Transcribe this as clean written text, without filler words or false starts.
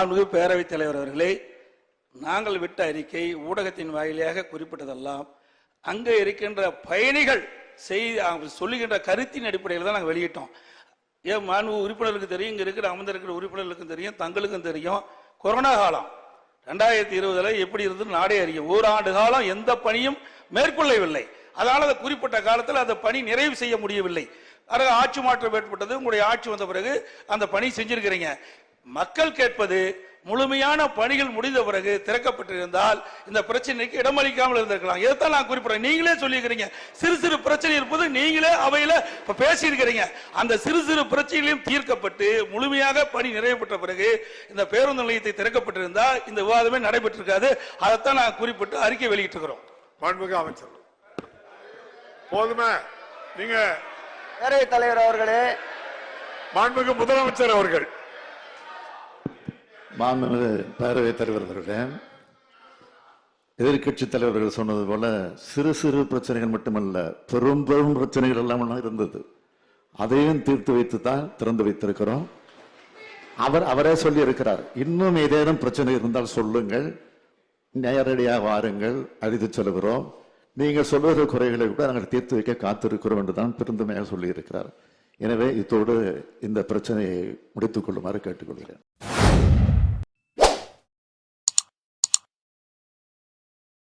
மாண்புமிகு பேரவைத் தலைவர் அவர்களே, நாங்கள் விட்ட அறிக்கை ஊடகத்தின் வாயிலாக குறிப்பிட்டதெல்லாம் அங்கே இருக்கின்ற பயணிகள் சொல்லுகின்ற கருத்தின் அடிப்படையில் தான் நாங்கள் வெளியிட்டோம். ஏன் மாண்பு உறுப்பினர்களுக்கு தெரியும், இங்கே இருக்கிற அமர்ந்திருக்கிற உறுப்பினர்களுக்கும் தெரியும், தங்களுக்கும் தெரியும். கொரோனா காலம் 2020 எப்படி இருந்தது நாடே அறியும். ஓராண்டு காலம் எந்த பணியும் மேற்கொள்ளவில்லை. அதனால அந்த குறிப்பிட்ட காலத்தில் அந்த பணி நிறைவு செய்ய முடியவில்லை. அதனால் ஆட்சி மாற்றம் ஏற்பட்டது. உங்களுடைய ஆட்சி வந்த பிறகு அந்த பணி செஞ்சிருக்கிறீங்க. மக்கள் கேட்பது முழுமையான பணிகள் முடிந்த பிறகு திறக்கப்பட்டிருந்தால் இந்த பிரச்சனைக்கு இடமளிக்காமல் இருந்திருக்கலாம். இதைத்தான் நான் குறிப்பிடுறேன். நீங்களே சொல்லியிருக்கிறீங்க சிறு சிறு பிரச்சனை இருப்பது, நீங்களே அவையில பேசியிருக்கிறீங்க. அந்த சிறு சிறு பிரச்சனைகளையும் தீர்க்கப்பட்டு முழுமையாக பணி நிறைவு பெற்ற பிறகு இந்த பேருந்து நிலையத்தை திறக்கப்பட்டிருந்தால் இந்த விவாதமே நடைபெற்றிருக்காது. அதைத்தான் நான் குறிப்பிட்டு அறிக்கை வெளியிட்டிருக்கிறோம். மாண்புமிகு அமைச்சர் போதுமே. நீங்க பேரவைத் தலைவர் அவர்களே, மாண்புமிகு முதலமைச்சர் அவர்கள். மாண்புமிகு பேரவைத் தலைவர் அவர்களே, எதிர்கட்சி தலைவர்கள் சொன்னது போல சிறு சிறு பிரச்சனைகள் மட்டுமல்ல, பெரும் பெரும் பிரச்சனைகள் எல்லாம் இருந்தது. அதையும் தீர்த்து வைத்து தான் திறந்து வைத்திருக்கிறோம். அவரே சொல்லி இருக்கிறார், இன்னும் ஏதேனும் பிரச்சனை இருந்தால் சொல்லுங்கள், நேரடியாக வாருங்கள், அழைத்து சொல்லுகிறோம். நீங்கள் சொல்லுகிற குறைகளை கூட நாங்கள் தீர்த்து வைக்க காத்திருக்கிறோம் என்றுதான் பெருந்தமையாக சொல்லி இருக்கிறார். எனவே இத்தோடு இந்த பிரச்சனையை முடித்துக் கொள்ளுமாறு கேட்டுக்கொள்கிறேன்.